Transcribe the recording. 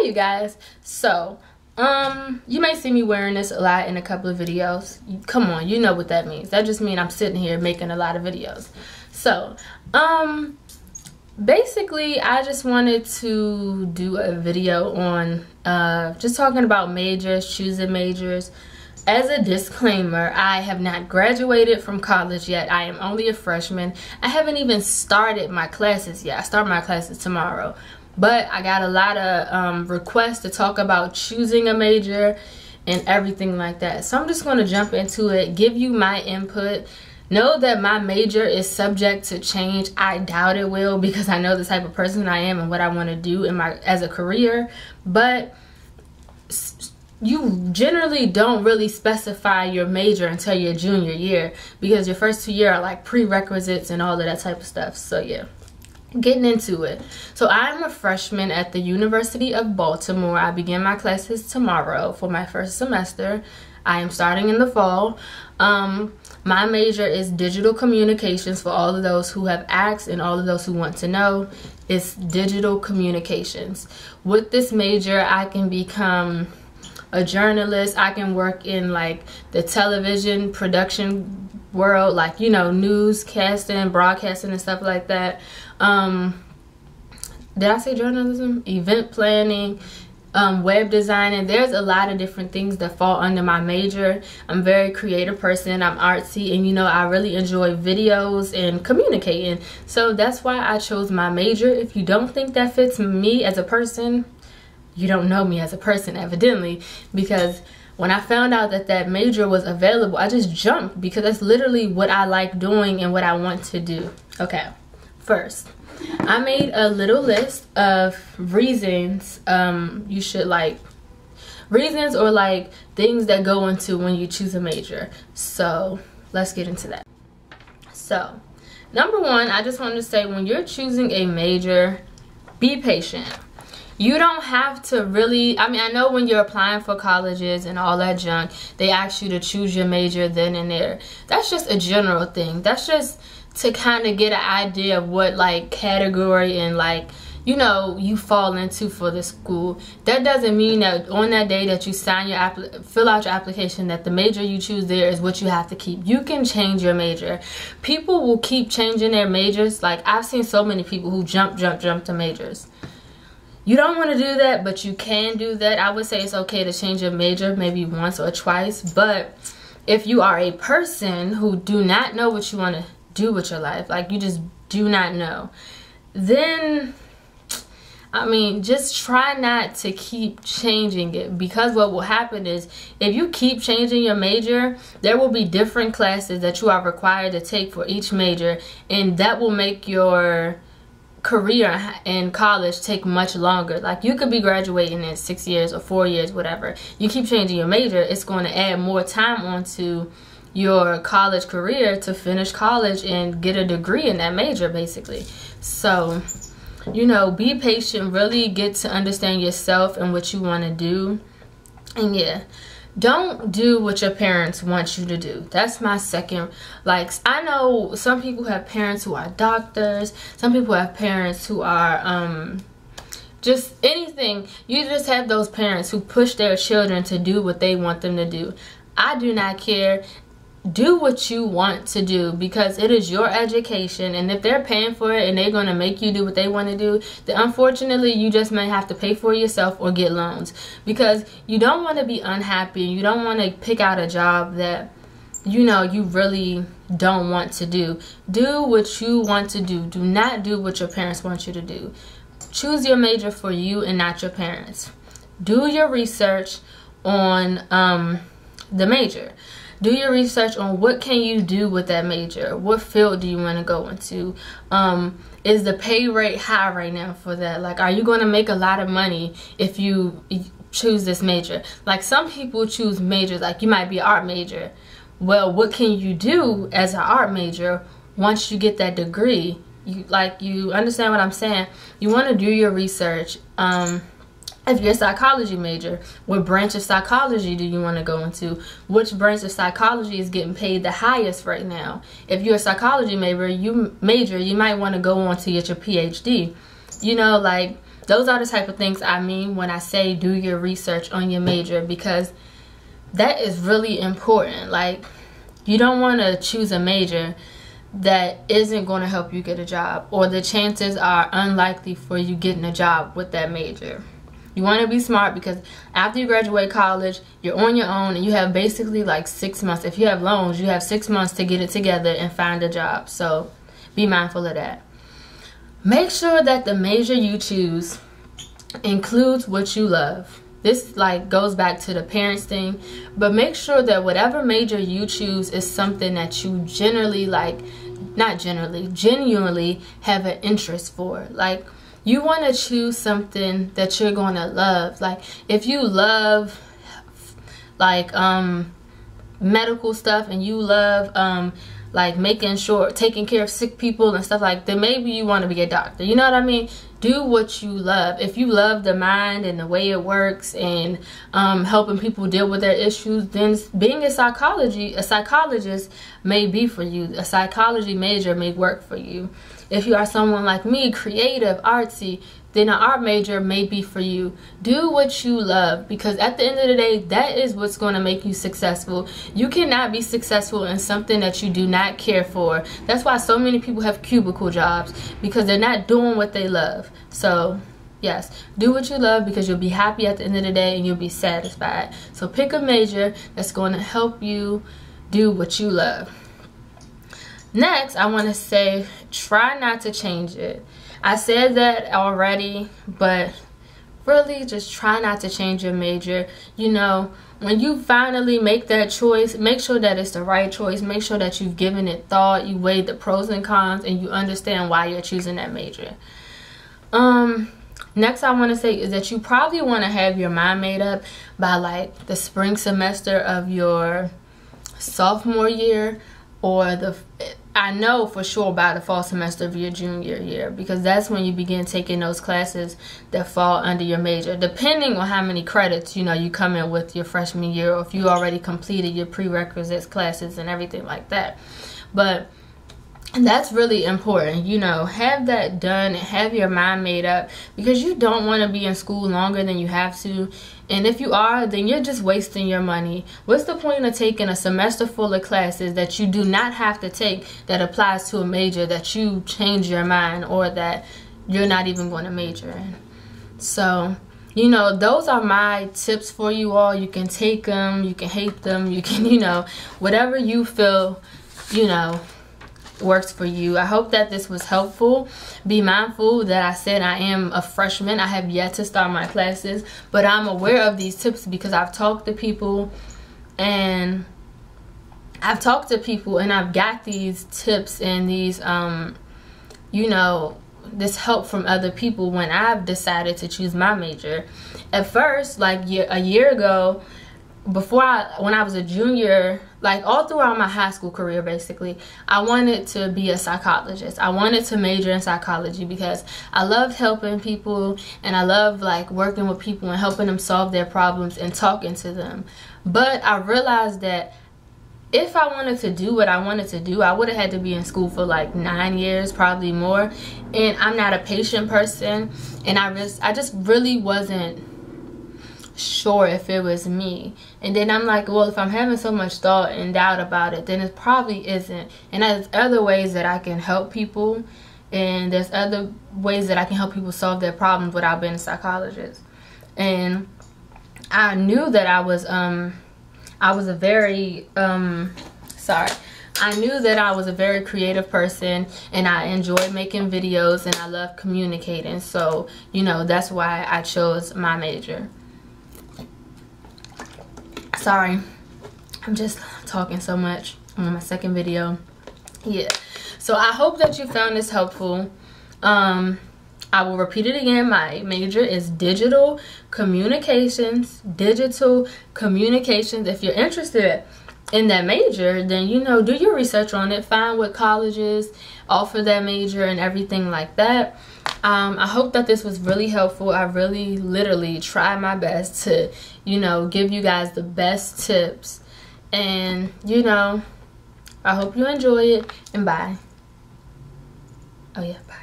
Hey you guys, so you may see me wearing this a lot in a couple of videos. Come on, you know what that means. That just means I'm sitting here making a lot of videos. So basically I just wanted to do a video on just talking about majors, choosing majors. As a disclaimer, I have not graduated from college yet. I am only a freshman. I haven't even started my classes yet. I start my classes tomorrow. But I got a lot of requests to talk about choosing a major and everything like that. So I'm just going to jump into it, give you my input. Know that my major is subject to change. I doubt it will, because I know the type of person I am and what I want to do in as a career. But you generally don't really specify your major until your junior year, because your first 2 years are like prerequisites and all of that type of stuff. So yeah, getting into it. So I'm a freshman at the University of Baltimore. I begin my classes tomorrow for my first semester. I am starting in the fall. My major is digital communications. For all of those who have asked and all of those who want to know, it's digital communications. With this major, I can become a journalist. I can work in like the television production world, like, you know, newscasting, broadcasting and stuff like that. Did I say journalism? Event planning, web designing. There's a lot of different things that fall under my major. I'm a very creative person. I'm artsy, and you know, I really enjoy videos and communicating. So that's why I chose my major. If you don't think that fits me as a person, you don't know me as a person, evidently, because when I found out that that major was available, I just jumped, because that's literally what I like doing and what I want to do. Okay, first, I made a little list of reasons you should like, reasons or like things that go into when you choose a major. So let's get into that. So number one, I just wanted to say, when you're choosing a major, be patient. You don't have to really, I mean, I know when you're applying for colleges and all that junk, they ask you to choose your major then and there. That's just a general thing. That's just to kind of get an idea of what like category and like, you know, you fall into for the school. That doesn't mean that on that day that you sign your fill out your application, that the major you choose there is what you have to keep. You can change your major. People will keep changing their majors. Like, I've seen so many people who jump to majors. You don't want to do that, but you can do that. I would say it's okay to change your major maybe once or twice. But if you are a person who do not know what you want to do with your life, like you just do not know, then I mean, just try not to keep changing it, because what will happen is, if you keep changing your major, there will be different classes that you are required to take for each major, and that will make your career in college take much longer. Like, you could be graduating in 6 years or 4 years, whatever. You keep changing your major, it's going to add more time onto your college career to finish college and get a degree in that major, basically. So, you know, be patient, really get to understand yourself and what you want to do. And yeah, don't do what your parents want you to do. That's my second. Like, I know some people have parents who are doctors. Some people have parents who are just anything. You just have those parents who push their children to do what they want them to do. I do not care. Do what you want to do, because it is your education, and if they're paying for it and they're going to make you do what they want to do, then unfortunately you just may have to pay for it yourself or get loans, because you don't want to be unhappy. You don't want to pick out a job that, you know, you really don't want to do. Do what you want to do. Do not do what your parents want you to do. Choose your major for you and not your parents. Do your research on the major. Do your research on what can you do with that major. What field do you want to go into? Is the pay rate high right now for that? Like, are you going to make a lot of money if you choose this major? Like, some people choose majors, like you might be an art major. Well, what can you do as an art major once you get that degree? You understand what I'm saying? You want to do your research. If you're a psychology major, what branch of psychology do you want to go into? Which branch of psychology is getting paid the highest right now? If you're a psychology major, you might want to go on to get your PhD. You know, like, those are the type of things I mean when I say do your research on your major, because that is really important. Like, you don't want to choose a major that isn't going to help you get a job, or the chances are unlikely for you getting a job with that major. You want to be smart, because after you graduate college, you're on your own and you have basically like 6 months. If you have loans, you have 6 months to get it together and find a job. So be mindful of that. Make sure that the major you choose includes what you love. This like goes back to the parents thing, but make sure that whatever major you choose is something that you genuinely have an interest for. Like, you want to choose something that you're going to love. Like, if you love like medical stuff, and you love like taking care of sick people and stuff, like, then maybe you want to be a doctor. You know what I mean? Do what you love. If you love the mind and the way it works, and helping people deal with their issues, then being a psychologist may be for you. A psychology major may work for you. If you are someone like me, creative, artsy, then an art major may be for you. Do what you love, because at the end of the day, that is what's going to make you successful. You cannot be successful in something that you do not care for. That's why so many people have cubicle jobs, because they're not doing what they love. So yes, do what you love, because you'll be happy at the end of the day and you'll be satisfied. So pick a major that's going to help you do what you love. Next, I want to say, try not to change it. I said that already, but really just try not to change your major. You know, when you finally make that choice, make sure that it's the right choice. Make sure that you've given it thought, you weighed the pros and cons, and you understand why you're choosing that major. Next I want to say is that you probably want to have your mind made up by like the spring semester of your sophomore year, or I know for sure by the fall semester of your junior year, because that's when you begin taking those classes that fall under your major, depending on how many credits, you know, you come in with your freshman year, or if you already completed your prerequisites classes and everything like that. But that's really important, you know, have that done and have your mind made up, because you don't want to be in school longer than you have to. And if you are, then you're just wasting your money. What's the point of taking a semester full of classes that you do not have to take, that applies to a major that you change your mind, or that you're not even going to major in? So, you know, those are my tips for you all. You can take them, you can hate them, you can, you know, whatever you feel, you know, works for you. I hope that this was helpful. Be mindful that I said I am a freshman. I have yet to start my classes, but I'm aware of these tips because I've talked to people, and I've got these tips and these you know, this help from other people when I've decided to choose my major. At first, like a year ago, when I was a junior, like all throughout my high school career, basically, I wanted to be a psychologist. I wanted to major in psychology because I loved helping people, and I love like working with people and helping them solve their problems and talking to them. But I realized that if I wanted to do what I wanted to do, I would have had to be in school for like 9 years, probably more. And I'm not a patient person, and I just really wasn't sure if it was me. And then I'm like, well, if I'm having so much thought and doubt about it, then it probably isn't. And there's other ways that I can help people, and there's other ways that I can help people solve their problems without being a psychologist. And I knew that I was a very I knew that I was a very creative person, and I enjoyed making videos, and I love communicating. So, you know, that's why I chose my major. Sorry, I'm just talking so much. I'm on my second video. Yeah, so I hope that you found this helpful. I will repeat it again. My major is digital communications. If you're interested in that major, then, you know, do your research on it. Find what colleges offer that major and everything like that. I hope that this was really helpful. I really literally tried my best to, you know, give you guys the best tips. And, you know, I hope you enjoy it. And bye. Oh yeah, bye.